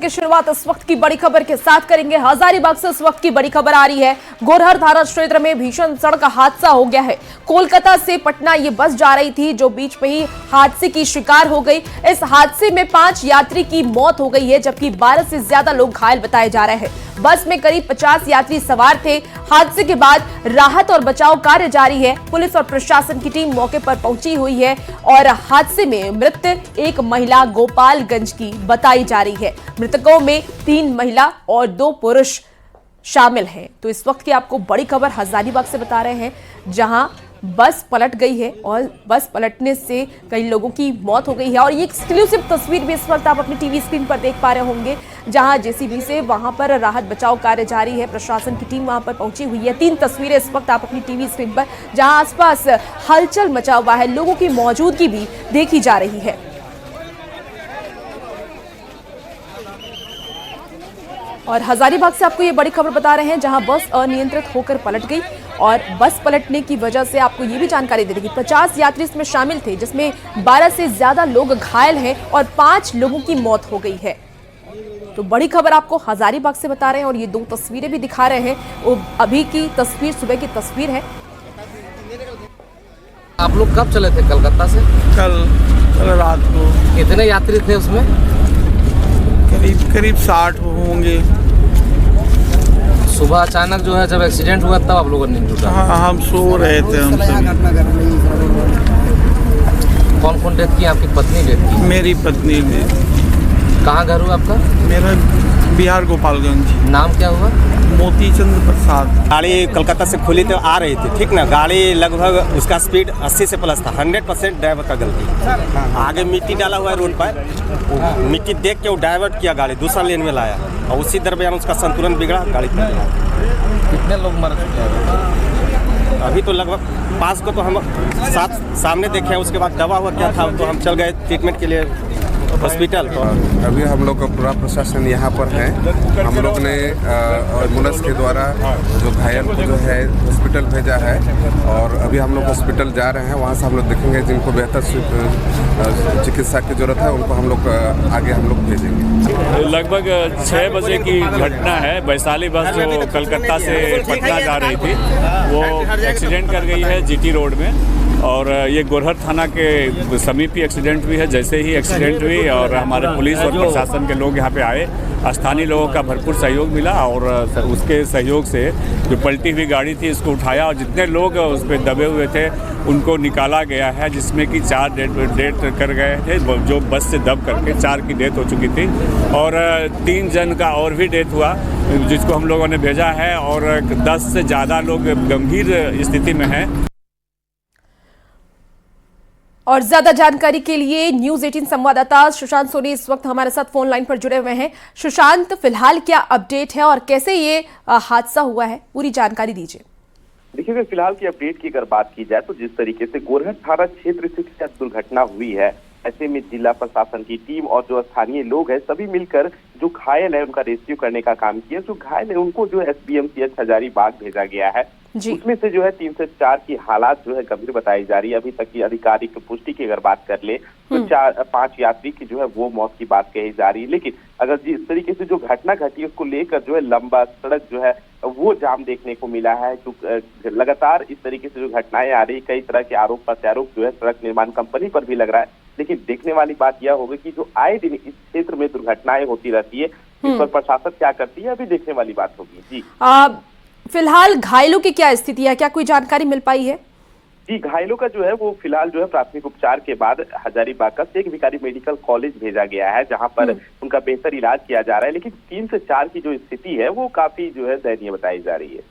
की शुरुआत इस वक्त की बड़ी खबर के साथ करेंगे। हजारीबाग से इस वक्त की बड़ी खबर आ रही है। गोरहर थाना क्षेत्र में भीषण सड़क हादसा हो गया है। कोलकाता से पटना ये बस जा रही थी जो बीच में ही हादसे की शिकार हो गई। इस हादसे में 5 यात्री की मौत हो गई है, जबकि 12 से ज्यादा लोग घायल बताए जा रहे हैं। बस में करीब 50 यात्री सवार थे। हादसे के बाद राहत और बचाव कार्य जारी है। पुलिस और प्रशासन की टीम मौके पर पहुंची हुई है और हादसे में मृत एक महिला गोपालगंज की बताई जा रही है। मृतकों में 3 महिला और 2 पुरुष शामिल हैं। तो इस वक्त की आपको बड़ी खबर हजारीबाग से बता रहे हैं, जहां बस पलट गई है और बस पलटने से कई लोगों की मौत हो गई है। और ये एक्सक्लूसिव तस्वीर भी इस वक्त आप अपनी टीवी स्क्रीन पर देख पा रहे होंगे, जहां जेसीबी से वहां पर राहत बचाव कार्य जारी है। प्रशासन की टीम वहां पर पहुंची हुई है। 3 तस्वीरें इस वक्त आप अपनी टीवी स्क्रीन पर, जहां आसपास हलचल मचा हुआ है, लोगों की मौजूदगी भी देखी जा रही है। और हजारीबाग से आपको ये बड़ी खबर बता रहे हैं, जहां बस अनियंत्रित होकर पलट गई। और बस पलटने की वजह से आपको ये भी जानकारी दे दी कि 50 यात्री इसमें शामिल थे, जिसमें 12 से ज्यादा लोग घायल हैं और 5 लोगों की मौत हो गई है। तो बड़ी खबर आपको हजारीबाग से बता रहे हैं और ये 2 तस्वीरें भी दिखा रहे हैं। वो अभी की तस्वीर, सुबह की तस्वीर है। आप लोग कब चले थे कलकत्ता से? कल रात को। कितने यात्री थे उसमें? करीब 60 होंगे। सुबह अचानक जो है जब एक्सीडेंट हुआ तब आप लोगों ने जुटा? हाँ, हम सो रहे थे। हम कौन कौन डेथ की? आपकी पत्नी डेथ की? मेरी पत्नी ने। कहाँ घर हुआ आपका? मेरा बिहार गोपालगंज। नाम क्या हुआ? मोतीचंद प्रसाद। गाड़ी कलकत्ता से खुली तो आ रही थी, ठीक ना। गाड़ी लगभग उसका स्पीड 80 से प्लस था। 100% ड्राइवर का गलती। आगे मिट्टी डाला हुआ है रोड पर, मिट्टी देख के वो डाइवर्ट किया, गाड़ी दूसरा लेन में लाया और उसी दरमियान उसका संतुलन बिगड़ा, गाड़ी कितने लोग मर चुके हैं? अभी तो लगभग 5 को तो हम सामने देखे। उसके बाद दवा हुआ क्या था तो हम चल गए ट्रीटमेंट के लिए हॉस्पिटल। अभी हम लोग का पूरा प्रशासन यहाँ पर है। हम लोग ने एम्बुलेंस के द्वारा जो घायल को जो है हॉस्पिटल भेजा है और अभी हम लोग हॉस्पिटल जा रहे हैं। वहाँ से हम लोग देखेंगे जिनको बेहतर चिकित्सा की जरूरत है उनको हम लोग आगे हम लोग भेजेंगे। लगभग 6 बजे की घटना है। वैशाली बस जो कलकत्ता से पटना जा रही थी वो एक्सीडेंट कर गई है जीटी रोड में। और ये गोरहर थाना के समीप ही एक्सीडेंट हुई है। जैसे ही एक्सीडेंट हुई और हमारे पुलिस और प्रशासन के लोग यहाँ पे आए, स्थानीय लोगों का भरपूर सहयोग मिला और उसके सहयोग से जो पलटी हुई गाड़ी थी उसको उठाया और जितने लोग उस पर दबे हुए थे उनको निकाला गया है, जिसमें कि 4 डेथ कर गए थे जो बस से दब करके। 4 की डेथ हो चुकी थी और 3 जन का और भी डेथ हुआ जिसको हम लोगों ने भेजा है और 10 से ज़्यादा लोग गंभीर स्थिति में हैं। और ज्यादा जानकारी के लिए न्यूज़ 18 संवाददाता सुशांत सोनी इस वक्त हमारे साथ फोन लाइन पर जुड़े हुए हैं। सुशांत, फिलहाल क्या अपडेट है और कैसे ये हादसा हुआ है, पूरी जानकारी दीजिए। देखिए, अगर फिलहाल की अपडेट की अगर बात की जाए तो जिस तरीके से गोरहर थाना क्षेत्र से दुर्घटना हुई है, ऐसे में जिला प्रशासन की टीम और जो स्थानीय लोग हैं सभी मिलकर जो घायल है उनका रेस्क्यू करने का काम किया। जो घायल है उनको जो SBMCH हजारीबाग भेजा गया है। उसमें से जो है 3 से 4 की हालात जो है गंभीर बताई जा रही है। अभी तक की आधिकारिक पुष्टि की अगर बात कर ले तो 5 यात्री की जो है वो मौत की बात कही जा रही है। लेकिन अगर जिस तरीके से जो घटना घटी उसको लेकर जो है लंबा सड़क जो है वो जाम देखने को मिला है। जो लगातार इस तरीके से जो घटनाएं आ रही, कई तरह के आरोप प्रत्यारोप जो है सड़क निर्माण कंपनी पर भी लग रहा है। लेकिन देखने वाली बात यह होगी कि जो आए दिन इस क्षेत्र में दुर्घटनाएं होती रहती है, इस पर प्रशासन क्या करती है, अभी देखने वाली बात होगी। जी, फिलहाल घायलों की क्या स्थिति है, क्या कोई जानकारी मिल पाई है? जी, घायलों का जो है वो फिलहाल जो है प्राथमिक उपचार के बाद हजारीबाग का शेख भिखारी मेडिकल कॉलेज भेजा गया है, जहां पर उनका बेहतर इलाज किया जा रहा है। लेकिन 3 से 4 की जो स्थिति है वो काफी जो है दयनीय बताई जा रही है।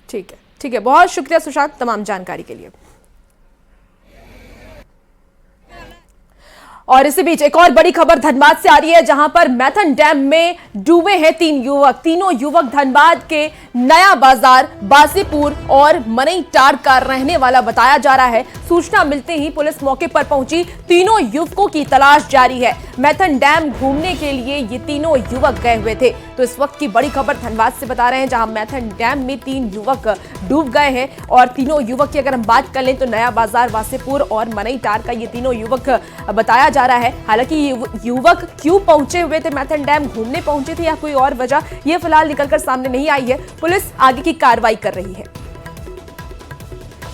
ठीक है, बहुत शुक्रिया सुशांत तमाम जानकारी के लिए। और इसी बीच एक और बड़ी खबर धनबाद से आ रही है, जहां पर मैथन डैम में डूबे हैं 3 युवक। तीनों युवक धनबाद के नया बाजार, बासीपुर और मनईटाड़ का रहने वाला बताया जा रहा है। सूचना मिलते ही पुलिस मौके पर पहुंची। तीनों युवकों की तलाश जारी है। मैथन डैम घूमने के लिए ये तीनों युवक गए हुए थे। तो इस वक्त की बड़ी खबर धनबाद से बता रहे हैं, जहां मैथन डैम में 3 युवक डूब गए हैं। और तीनों युवक की अगर हम बात कर लें तो नया बाजार, वासेपुर और मनईटाड़ का ये तीनों युवक बताया जा रहा है। हालांकि युवक क्यों पहुंचे हुए थे मैथन डैम, घूमने पहुंचे थे या कोई और वजह, ये फिलहाल निकलकर सामने नहीं आई है। पुलिस आगे की कार्रवाई कर रही है।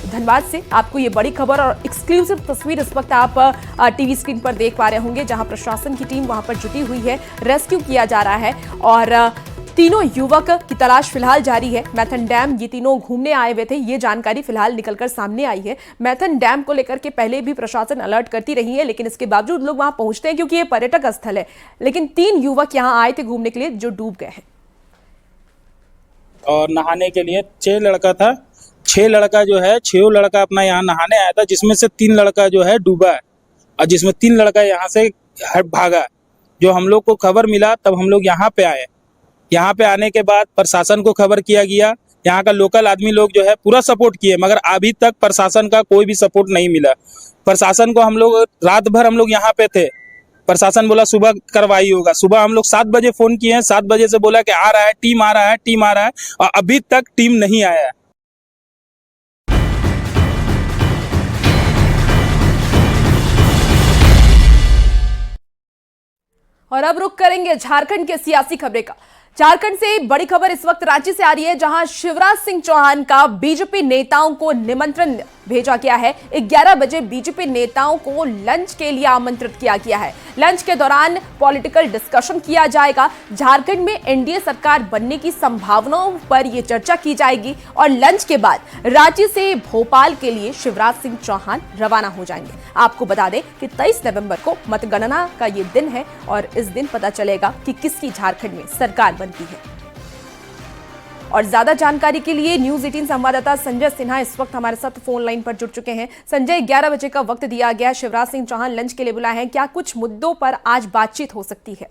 धनबाद से आपको ये बड़ी खबर और एक्सक्लूसिव तस्वीर इस वक्त आप टीवी स्क्रीन पर देख पा रहे होंगे, जहां प्रशासन की टीम वहां पर जुटी हुई है, रेस्क्यू किया जा रहा है और तीनों युवक की तलाश फिलहाल जारी है। मैथन डैम ये तीनों घूमने आए हुए थे, ये जानकारी फिलहाल निकलकर सामने आई है। मैथन डैम को लेकर के पहले भी प्रशासन अलर्ट करती रही है, लेकिन इसके बावजूद लोग वहां पहुंचते हैं क्योंकि ये पर्यटक स्थल है। लेकिन 3 युवक यहां आए थे घूमने के लिए जो डूब गए हैं। और नहाने के लिए 6 लड़का था, 6 लड़का जो है 6 लड़का अपना यहाँ नहाने आया था, जिसमें से 3 लड़का जो है डूबा है और जिसमें 3 लड़का यहाँ से भागा। जो हम लोग को खबर मिला तब हम लोग यहाँ पे आए। यहाँ पे आने के बाद प्रशासन को खबर किया गया, यहाँ का लोकल आदमी लोग जो है पूरा सपोर्ट किए, मगर अभी तक प्रशासन का कोई भी सपोर्ट नहीं मिला। प्रशासन को हम लोग रात भर हम लोग यहाँ पे थे, प्रशासन बोला सुबह कार्रवाई होगा। सुबह हम लोग 7 बजे फोन किए हैं, 7 बजे से बोला कि आ रहा है, टीम आ रहा है, टीम आ रहा है, और अभी तक टीम नहीं आया है। और अब रुख करेंगे झारखंड के सियासी खबरें का। झारखंड से बड़ी खबर इस वक्त रांची से आ रही है, जहां शिवराज सिंह चौहान का बीजेपी नेताओं को निमंत्रण भेजा गया है। 11 बजे बीजेपी नेताओं को लंच के लिए आमंत्रित किया गया है। लंच के दौरान पॉलिटिकल डिस्कशन किया जाएगा। झारखंड में एनडीए सरकार बनने की संभावनाओं पर यह चर्चा की जाएगी और लंच के बाद रांची से भोपाल के लिए शिवराज सिंह चौहान रवाना हो जाएंगे। आपको बता दें कि 23 नवंबर को मतगणना का ये दिन है और इस दिन पता चलेगा कि किसकी झारखंड में सरकार बनती है। और ज्यादा जानकारी के लिए न्यूज़ 18 संवाददाता संजय सिन्हा इस वक्त हमारे साथ फोन लाइन पर जुड़ चुके हैं। संजय, 11 बजे का वक्त दिया गया, शिवराज सिंह चौहान लंच के लिए बुलाए हैं, क्या कुछ मुद्दों पर आज बातचीत हो सकती है?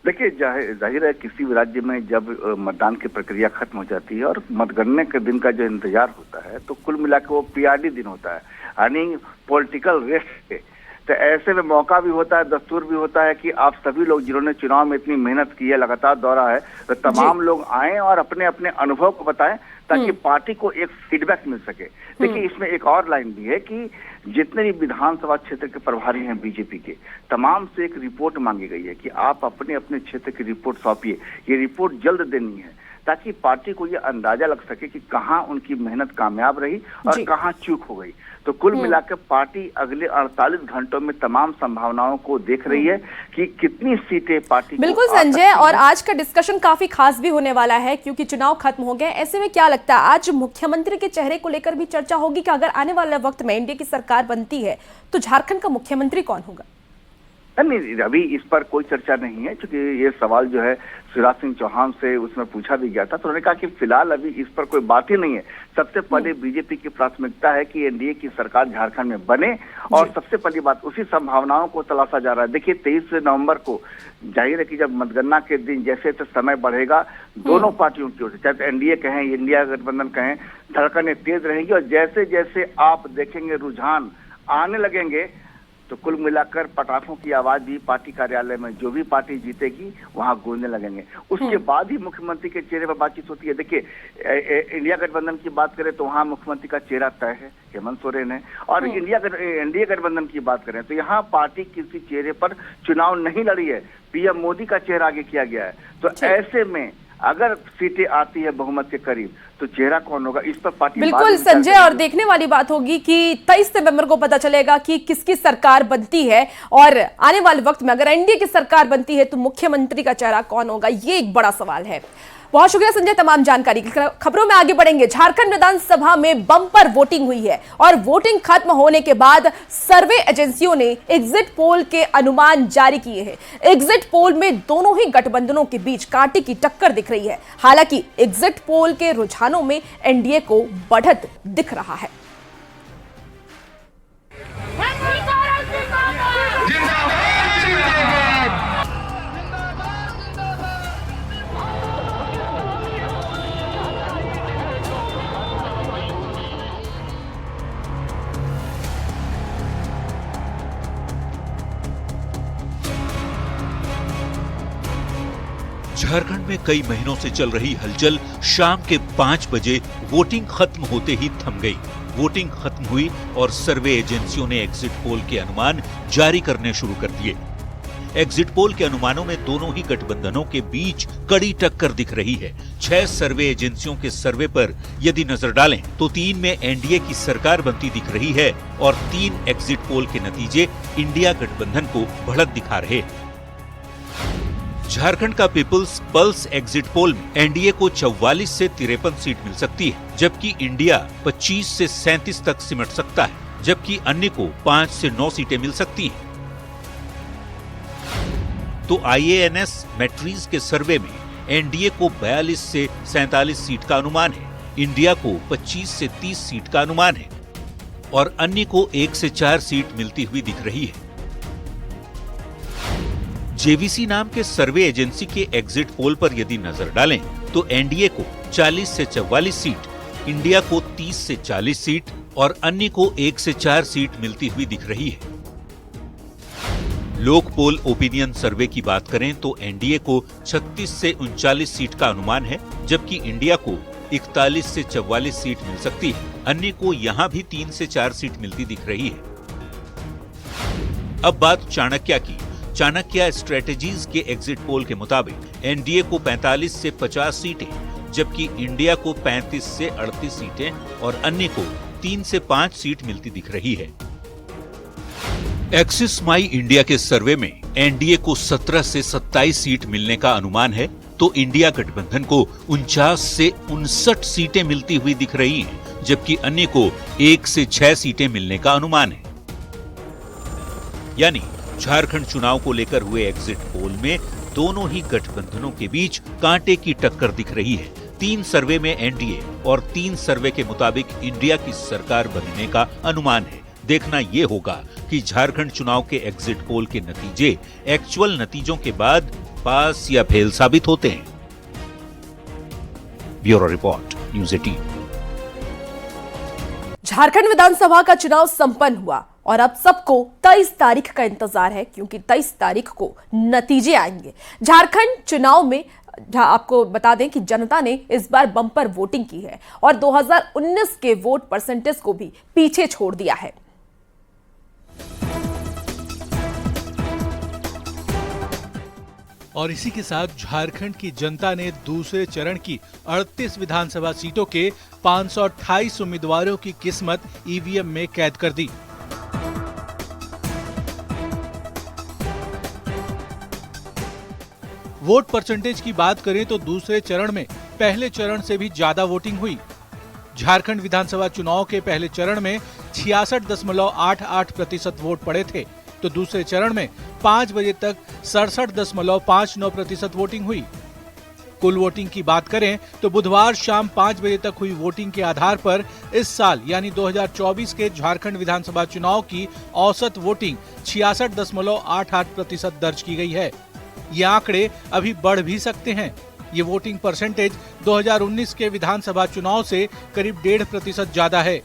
देखिए, जाहिर है किसी भी राज्य में जब मतदान की प्रक्रिया खत्म हो जाती है और मतगणना के दिन का जो इंतजार होता है, तो कुल मिलाकर वो पीआरडी दिन होता है, यानी पॉलिटिकल रेस्ट। तो ऐसे में मौका भी होता है, दस्तूर भी होता है कि आप सभी लोग जिन्होंने चुनाव में इतनी मेहनत की है, लगातार दौरा है, तो तमाम लोग आएं और अपने अपने अनुभव को बताएं ताकि पार्टी को एक फीडबैक मिल सके। देखिए, इसमें एक और लाइन भी है कि जितने भी विधानसभा क्षेत्र के प्रभारी हैं बीजेपी के, तमाम से एक रिपोर्ट मांगी गई है कि आप अपने अपने क्षेत्र की रिपोर्ट सौंपिए। ये रिपोर्ट जल्द देनी है ताकि पार्टी को ये अंदाजा लग सके कि कहाँ उनकी मेहनत कामयाब रही और कहाँ चूक हो गई। तो कुल मिलाकर पार्टी अगले 48 घंटों में तमाम संभावनाओं को देख रही है कि कितनी सीटें पार्टी बिल्कुल संजय, और आज का डिस्कशन काफी खास भी होने वाला है क्योंकि चुनाव खत्म हो गए। ऐसे में क्या लगता है आज मुख्यमंत्री के चेहरे को लेकर भी चर्चा होगी कि अगर आने वाले वक्त में एनडीए की सरकार बनती है तो झारखंड का मुख्यमंत्री कौन होगा? नहीं, अभी इस पर कोई चर्चा नहीं है, क्योंकि ये सवाल जो है शिवराज सिंह चौहान से उसमें पूछा भी गया था, तो उन्होंने कहा कि फिलहाल अभी इस पर कोई बात ही नहीं है। सबसे पहले बीजेपी की प्राथमिकता है कि एनडीए की सरकार झारखंड में बने और सबसे पहली बात उसी संभावनाओं को तलाशा जा रहा है। देखिए, 23 नवंबर को जाहिर है कि जब मतगणना के दिन जैसे समय बढ़ेगा, दोनों पार्टियों की ओर से, चाहे एनडीए कहें, इंडिया गठबंधन कहें, धड़कनें तेज रहेंगी और जैसे जैसे आप देखेंगे रुझान आने लगेंगे तो कुल मिलाकर पटाखों की आवाज भी पार्टी कार्यालय में जो भी पार्टी जीतेगी वहां गूंजने लगेंगे। उसके बाद ही मुख्यमंत्री के चेहरे पर बातचीत होती है। देखिए, इंडिया गठबंधन की बात करें तो वहां मुख्यमंत्री का चेहरा तय है, हेमंत सोरेन है, और एनडीए गठबंधन की बात करें तो यहाँ पार्टी किसी चेहरे पर चुनाव नहीं लड़ी है, पीएम मोदी का चेहरा आगे किया गया है। तो ऐसे में अगर सीटें आती है बहुमत के करीब तो चेहरा कौन होगा, इस पर पार्टी बिल्कुल संजय, और देखने वाली बात होगी कि 23 नवंबर को पता चलेगा कि किसकी सरकार बनती है और आने वाले वक्त में अगर एनडीए की सरकार बनती है तो मुख्यमंत्री का चेहरा कौन होगा, ये एक बड़ा सवाल है। बहुत शुक्रिया संजय तमाम जानकारी की। खबरों में आगे बढ़ेंगे। झारखंड विधानसभा में बम्पर वोटिंग हुई है और वोटिंग खत्म होने के बाद सर्वे एजेंसियों ने एग्जिट पोल के अनुमान जारी किए हैं। एग्जिट पोल में दोनों ही गठबंधनों के बीच कांटे की टक्कर दिख रही है। हालांकि एग्जिट पोल के रुझानों में एनडीए को बढ़त दिख रहा है। झारखंड में कई महीनों से चल रही हलचल शाम के 5 बजे वोटिंग खत्म होते ही थम गई। वोटिंग खत्म हुई और सर्वे एजेंसियों ने एग्जिट पोल के अनुमान जारी करने शुरू कर दिए। एग्जिट पोल के अनुमानों में दोनों ही गठबंधनों के बीच कड़ी टक्कर दिख रही है। 6 सर्वे एजेंसियों के सर्वे पर यदि नजर डालें तो 3 में एनडीए की सरकार बनती दिख रही है और 3 एग्जिट पोल के नतीजे इंडिया गठबंधन को बढ़त दिखा रहे हैं। झारखंड का पीपल्स पल्स एग्जिट पोल में एनडीए को 44 से 53 सीट मिल सकती है, जबकि इंडिया 25 से 37 तक सिमट सकता है, जबकि अन्य को 5 से 9 सीटें मिल सकती हैं। तो IANS मैट्रीज के सर्वे में एनडीए को 42 से 47 सीट का अनुमान है, इंडिया को 25 से 30 सीट का अनुमान है और अन्य को 1 से 4 सीट मिलती हुई दिख रही है। जेवीसी नाम के सर्वे एजेंसी के एग्जिट पोल पर यदि नजर डालें तो एनडीए को 40 से 44 सीट, इंडिया को 30 से 40 सीट और अन्य को 1 से 4 सीट मिलती हुई दिख रही है। लोक पोल ओपिनियन सर्वे की बात करें तो एनडीए को 36 से 39 सीट का अनुमान है, जबकि इंडिया को 41 से 44 सीट मिल सकती है, अन्य को यहां भी 3 से 4 सीट मिलती दिख रही है। अब बात चाणक्य की। चाणक्य स्ट्रेटेजीज के एग्जिट पोल के मुताबिक एनडीए को 45 से 50 सीटें, जबकि इंडिया को 35 से 38 सीटें और अन्य को 3 से 5 सीट मिलती दिख रही है। एक्सिस माई इंडिया के सर्वे में एनडीए को 17 से 27 सीट मिलने का अनुमान है, तो इंडिया गठबंधन को 49 से 59 सीटें मिलती हुई दिख रही हैं, जबकि अन्य को 1 से 6 सीटें मिलने का अनुमान है। यानी झारखंड चुनाव को लेकर हुए एग्जिट पोल में दोनों ही गठबंधनों के बीच कांटे की टक्कर दिख रही है। 3 सर्वे में एनडीए और 3 सर्वे के मुताबिक इंडिया की सरकार बनने का अनुमान है। देखना यह होगा कि झारखंड चुनाव के एग्जिट पोल के नतीजे एक्चुअल नतीजों के बाद पास या फेल साबित होते हैं। Bureau report, news 18। झारखंड विधानसभा का चुनाव संपन्न हुआ और अब सबको 23 तारीख का इंतजार है, क्योंकि 23 तारीख को नतीजे आएंगे। झारखंड चुनाव में आपको बता दें कि जनता ने इस बार बम्पर वोटिंग की है और 2019 के वोट परसेंटेज को भी पीछे छोड़ दिया है। और इसी के साथ झारखंड की जनता ने दूसरे चरण की 38 विधानसभा सीटों के 528 उम्मीदवारों की किस्मत ईवीएम में कैद कर दी। वोट परसेंटेज की बात करें तो दूसरे चरण में पहले चरण से भी ज्यादा वोटिंग हुई। झारखंड विधानसभा चुनाव के पहले चरण में 66.88% वोट पड़े थे, तो दूसरे चरण में 5 बजे तक 67.59% वोटिंग हुई। कुल वोटिंग की बात करें तो बुधवार शाम 5 बजे तक हुई वोटिंग के आधार पर इस साल यानी 2024 के झारखंड विधानसभा चुनाव की औसत वोटिंग 66.88% दर्ज की गई है। ये आंकड़े अभी बढ़ भी सकते हैं। ये वोटिंग परसेंटेज 2019 के विधानसभा चुनाव से करीब 1.5% ज्यादा है।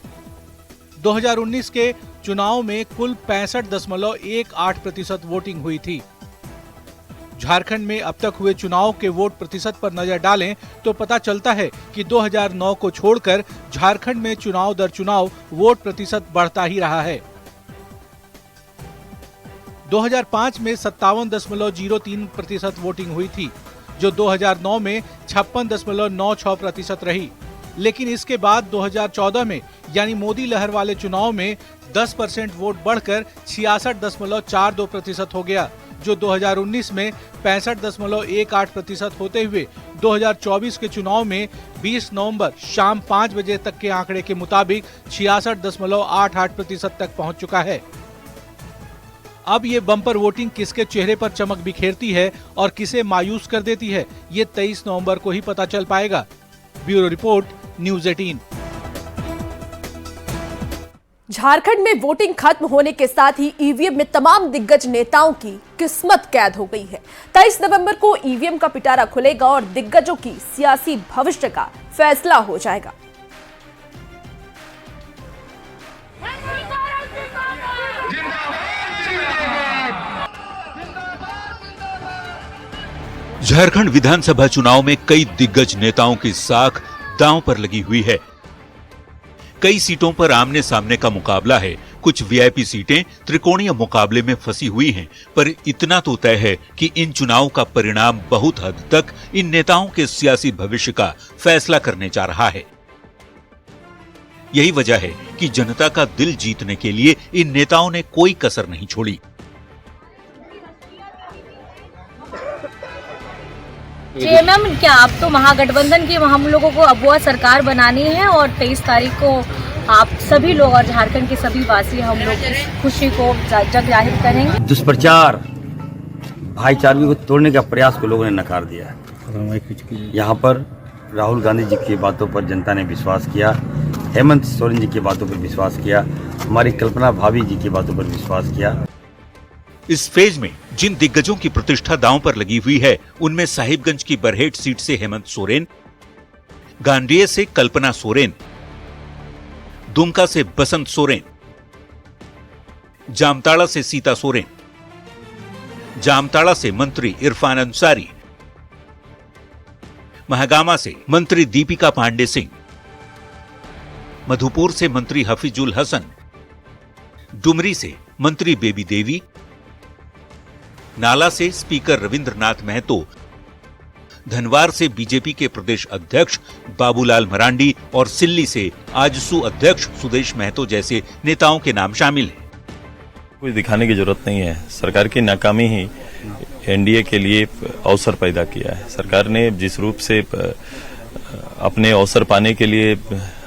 2019 के चुनाव में कुल 65.18% वोटिंग हुई थी। झारखंड में अब तक हुए चुनाव के वोट प्रतिशत पर नजर डालें तो पता चलता है कि 2009 को छोड़कर झारखंड में चुनाव दर चुनाव वोट प्रतिशत बढ़ता ही रहा है। 2005 में 57.03% वोटिंग हुई थी, जो 2009 में 56.96% रही। लेकिन इसके बाद 2014 में यानी मोदी लहर वाले चुनाव में 10% वोट बढ़कर 66.42% हो गया, जो 2019 में 65.18% होते हुए 2024 के चुनाव में 20 नवंबर शाम 5 बजे तक के आंकड़े के मुताबिक 66.88% तक पहुंच चुका है। अब ये बम्पर वोटिंग किसके चेहरे पर चमक बिखेरती है और किसे मायूस कर देती है, ये 23 नवंबर को ही पता चल पाएगा। Bureau report, news 18। झारखंड में वोटिंग खत्म होने के साथ ही ईवीएम में तमाम दिग्गज नेताओं की किस्मत कैद हो गई है। 23 नवंबर को ईवीएम का पिटारा खुलेगा और दिग्गजों की सियासी भविष्य का फैसला हो जाएगा। झारखंड विधानसभा चुनाव में कई दिग्गज नेताओं की साख दांव पर लगी हुई है। कई सीटों पर आमने सामने का मुकाबला है। कुछ वीआईपी सीटें त्रिकोणीय मुकाबले में फंसी हुई हैं, पर इतना तो तय है कि इन चुनाव का परिणाम बहुत हद तक इन नेताओं के सियासी भविष्य का फैसला करने जा रहा है। यही वजह है कि जनता का दिल जीतने के लिए इन नेताओं ने कोई कसर नहीं छोड़ी। मैम, क्या आप तो महागठबंधन की हम लोगों को अब वो सरकार बनानी है और 23 तारीख को आप सभी लोग और झारखंड के सभी वासी हम लोग इस खुशी को जग जाहिर करेंगे। दुष्प्रचार, भाईचारे को तोड़ने का प्रयास को लोगों ने नकार दिया है। यहाँ पर राहुल गांधी जी की बातों पर जनता ने विश्वास किया, हेमंत सोरेन जी की बातों पर विश्वास किया, हमारी कल्पना भाभी जी की बातों पर विश्वास किया। इस फेज में जिन दिग्गजों की प्रतिष्ठा दांव पर लगी हुई है, उनमें साहिबगंज की बरहेट सीट से हेमंत सोरेन, गांडेय से कल्पना सोरेन, दुमका से बसंत सोरेन, जामताड़ा से सीता सोरेन, जामताड़ा से मंत्री इरफान अंसारी, महागामा से मंत्री दीपिका पांडे सिंह, मधुपुर से मंत्री हफीजुल हसन, डुमरी से मंत्री बेबी देवी, नाला से स्पीकर रविंद्रनाथ महतो, धनवार से बीजेपी के प्रदेश अध्यक्ष बाबूलाल मरांडी और सिल्ली से आजसू अध्यक्ष सुदेश महतो जैसे नेताओं के नाम शामिल हैं। कुछ दिखाने की जरूरत नहीं है। सरकार की नाकामी ही एनडीए के लिए अवसर पैदा किया है। सरकार ने जिस रूप से अपने अवसर पाने के लिए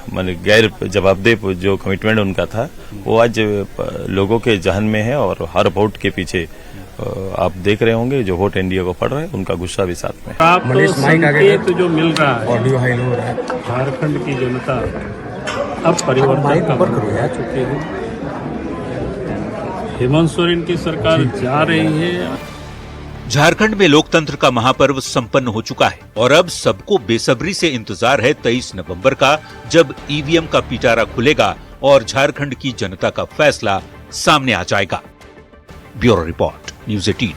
गैर जवाबदेह जो कमिटमेंट उनका था, वो आज लोगों के जहन में है और हर वोट के पीछे आप देख रहे होंगे जो वोट एनडीए को पड़ रहा है, उनका गुस्सा भी साथ में। आप तो संकेत जो मिल रहा है, ऑडियो हाई हो रहा है, झारखंड की जनता अब परिवर्तन का आ चुकी है। हेमंत सोरेन की सरकार जा रही है। झारखंड में लोकतंत्र का महापर्व संपन्न हो चुका है और अब सबको बेसब्री से इंतजार है 23 नवंबर का, जब ईवीएम का पिटारा खुलेगा और झारखंड की जनता का फैसला सामने आ जाएगा। Bureau report, news 18।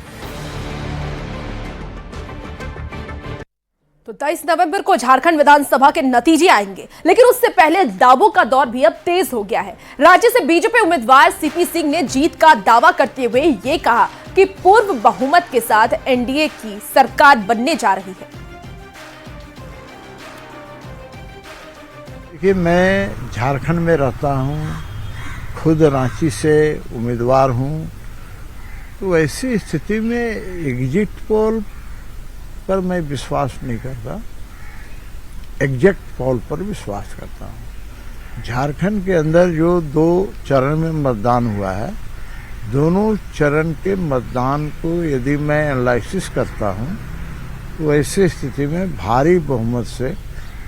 तो 23 नवंबर को झारखंड विधानसभा के नतीजे आएंगे, लेकिन उससे पहले दावों का दौर भी अब तेज हो गया है। राज्य से बीजेपी उम्मीदवार सीपी सिंह ने जीत का दावा करते हुए ये कहा कि पूर्व बहुमत के साथ एनडीए की सरकार बनने जा रही है। देखिए, मैं झारखंड में रहता हूं, खुद रांची से उम्मीदवार हूं, तो ऐसी स्थिति में एग्जिट पोल पर मैं विश्वास नहीं करता, एग्जैक्ट पोल पर विश्वास करता हूं। झारखंड के अंदर जो 2 चरण में मतदान हुआ है, दोनों चरण के मतदान को यदि मैं एनालिसिस करता हूं, तो ऐसी स्थिति में भारी बहुमत से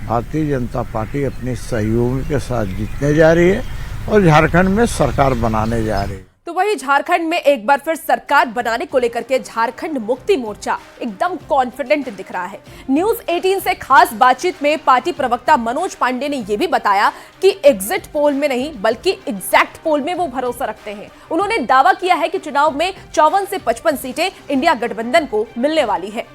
भारतीय जनता पार्टी अपने सहयोगियों के साथ जीतने जा रही है और झारखंड में सरकार बनाने जा रही है। तो वहीं झारखंड में एक बार फिर सरकार बनाने को लेकर के झारखंड मुक्ति मोर्चा एकदम कॉन्फिडेंट दिख रहा है। न्यूज़ 18 से खास बातचीत में पार्टी प्रवक्ता मनोज पांडे ने यह भी बताया कि एग्जिट पोल में नहीं बल्कि एग्जैक्ट पोल में वो भरोसा रखते हैं। उन्होंने दावा किया है कि चुनाव में 54 से 55 सीटें इंडिया गठबंधन को मिलने वाली है।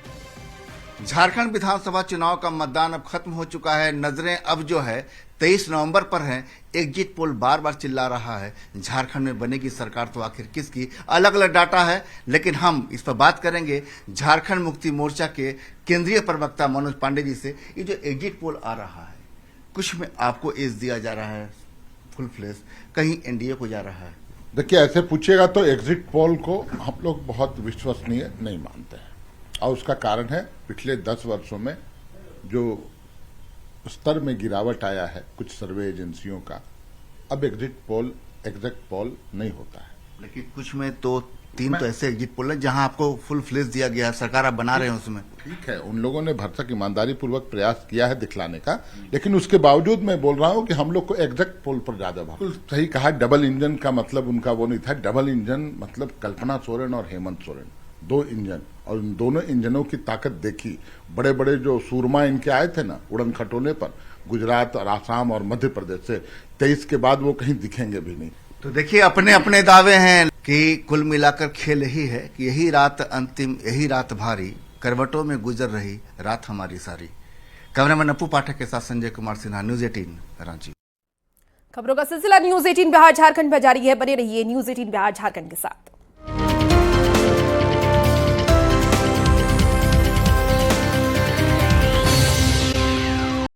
झारखंड विधानसभा चुनाव का मतदान अब खत्म हो चुका है। नजरें अब जो है 23 नवंबर पर हैं। एग्जिट पोल बार बार चिल्ला रहा है झारखंड में बनेगी सरकार तो आखिर किसकी, अलग अलग डाटा है, लेकिन हम इस पर बात करेंगे झारखंड मुक्ति मोर्चा के केंद्रीय प्रवक्ता मनोज पांडे जी से। ये जो एग्जिट पोल आ रहा है, कुछ में आपको एज दिया जा रहा है फुल फ्लेश, कहीं एनडीए को जा रहा है। देखिए, ऐसे पूछिएगा तो एग्जिट पोल को हम लोग बहुत विश्वसनीय नहीं मानते हैं, और उसका कारण है पिछले 10 वर्षों में जो स्तर में गिरावट आया है कुछ सर्वे एजेंसियों का। अब एग्जिट पोल एग्जैक्ट पोल नहीं होता है, लेकिन कुछ में तो 3 तो ऐसे एग्जिट पोल है जहां आपको फुल फ्लेश दिया गया है, सरकार आप बना रहे हैं उसमें। ठीक है, उन लोगों ने भरसक ईमानदारी पूर्वक प्रयास किया है दिखलाने का, लेकिन उसके बावजूद मैं बोल रहा हूं कि हम लोग को एग्जैक्ट पोल पर ज्यादा बिल्कुल सही कहा। डबल इंजन का मतलब उनका वो नहीं था। डबल इंजन मतलब कल्पना सोरेन और हेमंत सोरेन, 2 इंजन, और इन दोनों इंजनों की ताकत देखी। बड़े बड़े जो सूरमा इनके आए थे ना उड़न खटोले पर, गुजरात और आसाम और मध्य प्रदेश से, 23 के बाद वो कहीं दिखेंगे भी नहीं। तो देखिए, अपने अपने दावे हैं कि कुल मिलाकर खेल यही है कि यही रात अंतिम, यही रात भारी, करवटों में गुजर रही रात हमारी सारी। कैमरामैन अपू पाठक के साथ संजय कुमार सिन्हा, न्यूज़ 18 रांची। खबरों का सिलसिला न्यूज 18 बिहार झारखंड में जारी है। बने रहिए न्यूज 18 बिहार झारखंड के साथ।